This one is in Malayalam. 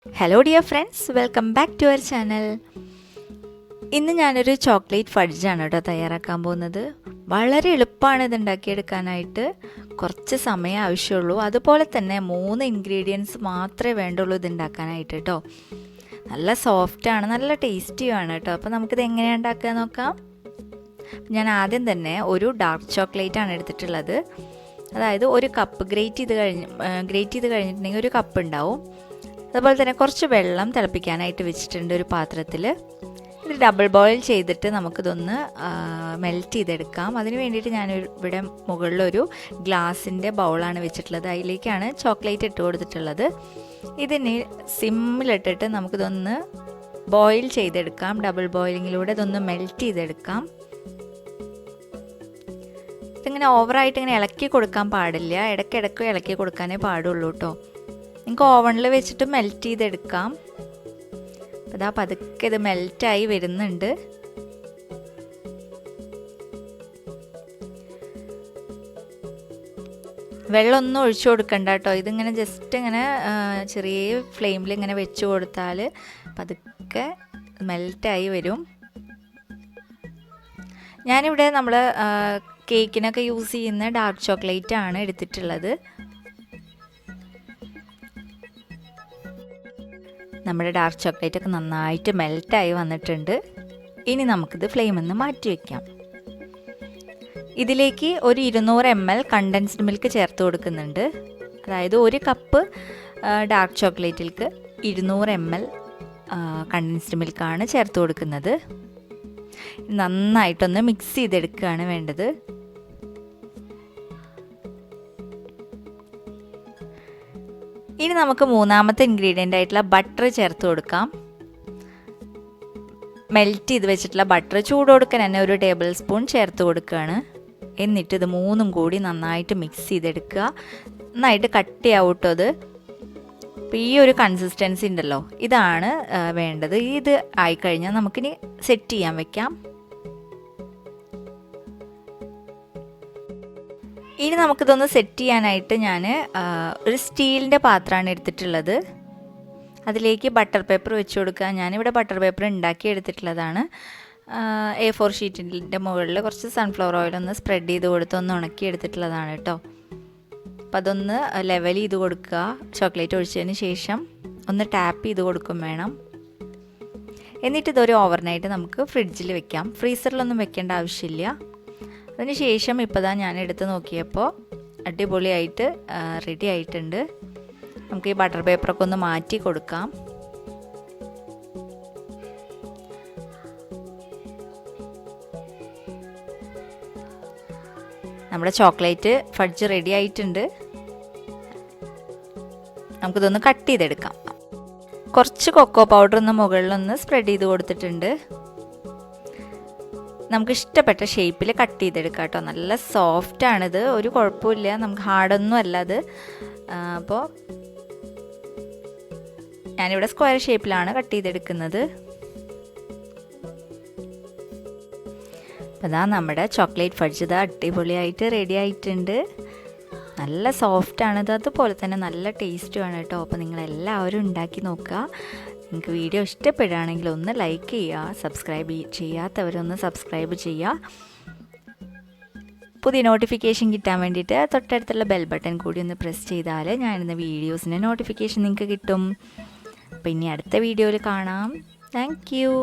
Hello dear friends, welcome back to our channel. ഇന്ന് ഞാനൊരു ചോക്ലേറ്റ് ഫഡ്ജാണ് കേട്ടോ തയ്യാറാക്കാൻ പോകുന്നത്. വളരെ എളുപ്പമാണ് ഇത് ഉണ്ടാക്കിയെടുക്കാനായിട്ട്. കുറച്ച് സമയം ആവശ്യമുള്ളൂ. അതുപോലെ തന്നെ 3 ഇൻഗ്രീഡിയൻസ് മാത്രമേ വേണ്ടുള്ളൂ ഇത് ഉണ്ടാക്കാനായിട്ട് കേട്ടോ. നല്ല സോഫ്റ്റാണ്, നല്ല ടേസ്റ്റിയുമാണ് കേട്ടോ. അപ്പോൾ നമുക്കിത് എങ്ങനെയാണ് ഉണ്ടാക്കുക നോക്കാം. ഞാൻ ആദ്യം തന്നെ ഒരു ഡാർക്ക് ചോക്ലേറ്റാണ് എടുത്തിട്ടുള്ളത്. അതായത് ഒരു കപ്പ് ഗ്രേറ്റ് ചെയ്ത് കഴിഞ്ഞിട്ടുണ്ടെങ്കിൽ ഒരു കപ്പ് ഉണ്ടാവും. അതുപോലെ തന്നെ കുറച്ച് വെള്ളം തിളപ്പിക്കാനായിട്ട് വെച്ചിട്ടുണ്ട് ഒരു പാത്രത്തിൽ. ഇത് ഡബിൾ ബോയിൽ ചെയ്തിട്ട് നമുക്കിതൊന്ന് മെൽറ്റ് ചെയ്തെടുക്കാം. അതിന് വേണ്ടിയിട്ട് ഞാൻ ഇവിടെ മുകളിലൊരു ഗ്ലാസിൻ്റെ ബൗളാണ് വെച്ചിട്ടുള്ളത്. അതിലേക്കാണ് ചോക്ലേറ്റ് ഇട്ട് കൊടുത്തിട്ടുള്ളത്. ഇതിന് സിമ്മിലിട്ടിട്ട് നമുക്കിതൊന്ന് ബോയിൽ ചെയ്തെടുക്കാം. ഡബിൾ ബോയിലിങ്ങിലൂടെ ഇതൊന്ന് മെൽറ്റ് ചെയ്തെടുക്കാം. ഇതിങ്ങനെ ഓവറായിട്ട് ഇങ്ങനെ ഇളക്കി കൊടുക്കാൻ പാടില്ല. ഇടയ്ക്കിടയ്ക്ക് ഇളക്കി കൊടുക്കാനേ പാടുള്ളൂ കേട്ടോ. നിങ്ങൾക്ക് ഓവണിൽ വെച്ചിട്ട് മെൽറ്റ് ചെയ്തെടുക്കാം. അപ്പോൾ അതാ പതുക്കെ ഇത് മെൽറ്റായി വരുന്നുണ്ട്. വെള്ളമൊന്നും ഒഴിച്ചു കൊടുക്കണ്ട കേട്ടോ. ഇതിങ്ങനെ ജസ്റ്റ് ഇങ്ങനെ ചെറിയ ഫ്ലെയിമിൽ ഇങ്ങനെ വെച്ച് കൊടുത്താൽ പതുക്കെ മെൽറ്റായി വരും. ഞാനിവിടെ നമ്മൾ കേക്കിനൊക്കെ യൂസ് ചെയ്യുന്ന ഡാർക്ക് ചോക്ലേറ്റ് ആണ് എടുത്തിട്ടുള്ളത്. നമ്മുടെ ഡാർക്ക് ചോക്ലേറ്റ് ഒക്കെ നന്നായിട്ട് മെൽറ്റായി വന്നിട്ടുണ്ട്. ഇനി നമുക്കിത് ഫ്ലെയിമിൽ നിന്ന് മാറ്റി വയ്ക്കാം. ഇതിലേക്ക് ഒരു 200 ml കണ്ടൻസ്ഡ് മിൽക്ക് ചേർത്ത് കൊടുക്കുന്നുണ്ട്. അതായത് ഒരു കപ്പ് ഡാർക്ക് ചോക്ലേറ്റിലേക്ക് 200 ml കണ്ടൻസ്ഡ് മിൽക്കാണ് ചേർത്ത് കൊടുക്കുന്നത്. നന്നായിട്ടൊന്ന് മിക്സ് ചെയ്തെടുക്കുകയാണ് വേണ്ടത്. ഇനി നമുക്ക് മൂന്നാമത്തെ ഇൻഗ്രീഡിയൻ്റ് ആയിട്ടുള്ള ബട്ടർ ചേർത്ത് കൊടുക്കാം. മെൽറ്റ് ചെയ്ത് വെച്ചിട്ടുള്ള ബട്ടർ ചൂട് കൊടുക്കാൻ തന്നെ ഒരു ടേബിൾ സ്പൂൺ ചേർത്ത് കൊടുക്കുകയാണ്. എന്നിട്ട് ഇത് മൂന്നും കൂടി നന്നായിട്ട് മിക്സ് ചെയ്തെടുക്കുക. നന്നായിട്ട് കട്ടിയാവും കേട്ടോ അത്. അപ്പോൾ ഈ ഒരു കൺസിസ്റ്റൻസി ഉണ്ടല്ലോ, ഇതാണ് വേണ്ടത്. ഇത് ആയിക്കഴിഞ്ഞാൽ നമുക്കിനി സെറ്റ് ചെയ്യാൻ വെക്കാം. ഇനി നമുക്കിതൊന്ന് സെറ്റ് ചെയ്യാനായിട്ട് ഞാൻ ഒരു സ്റ്റീലിൻ്റെ പാത്രമാണ് എടുത്തിട്ടുള്ളത്. അതിലേക്ക് ബട്ടർ പേപ്പർ വെച്ച് കൊടുക്കുക. ഞാനിവിടെ ബട്ടർ പേപ്പർ ഉണ്ടാക്കി എടുത്തിട്ടുള്ളതാണ്. A4 ഷീറ്റിൻ്റെ മുകളിൽ കുറച്ച് സൺഫ്ലവർ ഓയിലൊന്ന് സ്പ്രെഡ് ചെയ്ത് കൊടുത്ത് ഒന്ന് ഉണക്കി എടുത്തിട്ടുള്ളതാണ് കേട്ടോ. അപ്പം അതൊന്ന് ലെവൽ ചെയ്ത് കൊടുക്കുക. ചോക്ലേറ്റ് ഒഴിച്ചതിന് ശേഷം ഒന്ന് ടാപ്പ് ചെയ്ത് കൊടുക്കും വേണം. എന്നിട്ട് ഇതൊരു ഓവർനൈറ്റ് നമുക്ക് ഫ്രിഡ്ജിൽ വെക്കാം. ഫ്രീസറിലൊന്നും വെക്കേണ്ട ആവശ്യമില്ല. അതിന് ശേഷം ഇപ്പോൾ ഞാൻ എടുത്ത് നോക്കിയപ്പോൾ അടിപൊളിയായിട്ട് റെഡി ആയിട്ടുണ്ട്. നമുക്ക് ഈ ബട്ടർ പേപ്പറൊക്കെ ഒന്ന് മാറ്റി കൊടുക്കാം. നമ്മുടെ ചോക്ലേറ്റ് ഫഡ്ജ് റെഡി ആയിട്ടുണ്ട്. നമുക്കിതൊന്ന് കട്ട് ചെയ്തെടുക്കാം. കുറച്ച് കൊക്കോ പൗഡർ ഒന്ന് മുകളിലൊന്ന് സ്പ്രെഡ് ചെയ്ത് കൊടുത്തിട്ടുണ്ട്. നമുക്ക് ഇഷ്ടപ്പെട്ട ഷേപ്പിൽ കട്ട് ചെയ്തെടുക്കാം കേട്ടോ. നല്ല സോഫ്റ്റാണിത്, ഒരു കുഴപ്പമില്ല. നമുക്ക് ഹാർഡൊന്നും അല്ല അത്. അപ്പോൾ ഞാനിവിടെ സ്ക്വയർ ഷേപ്പിലാണ് കട്ട് ചെയ്തെടുക്കുന്നത്. അപ്പോൾ അതാ നമ്മുടെ ചോക്ലേറ്റ് ഫഡ്ജ് ഇതാ അടിപൊളിയായിട്ട് റെഡി ആയിട്ടുണ്ട്. നല്ല സോഫ്റ്റാണിത്, അതുപോലെ തന്നെ നല്ല ടേസ്റ്റുമാണ് കേട്ടോ. അപ്പോൾ നിങ്ങളെല്ലാവരും ഉണ്ടാക്കി നോക്കുക. നിങ്ങൾക്ക് വീഡിയോ ഇഷ്ടപ്പെടുകയാണെങ്കിൽ ഒന്ന് ലൈക്ക് ചെയ്യുക. സബ്സ്ക്രൈബ് ചെയ്യാത്തവരൊന്ന് സബ്സ്ക്രൈബ് ചെയ്യുക. പുതിയ നോട്ടിഫിക്കേഷൻ കിട്ടാൻ വേണ്ടിയിട്ട് തൊട്ടടുത്തുള്ള ബെൽ ബട്ടൺ കൂടി ഒന്ന് പ്രസ് ചെയ്താൽ ഞാനിന്ന് വീഡിയോസിൻ്റെ നോട്ടിഫിക്കേഷൻ നിങ്ങൾക്ക് കിട്ടും. അപ്പോൾ ഇനി അടുത്ത വീഡിയോയിൽ കാണാം. Thank you.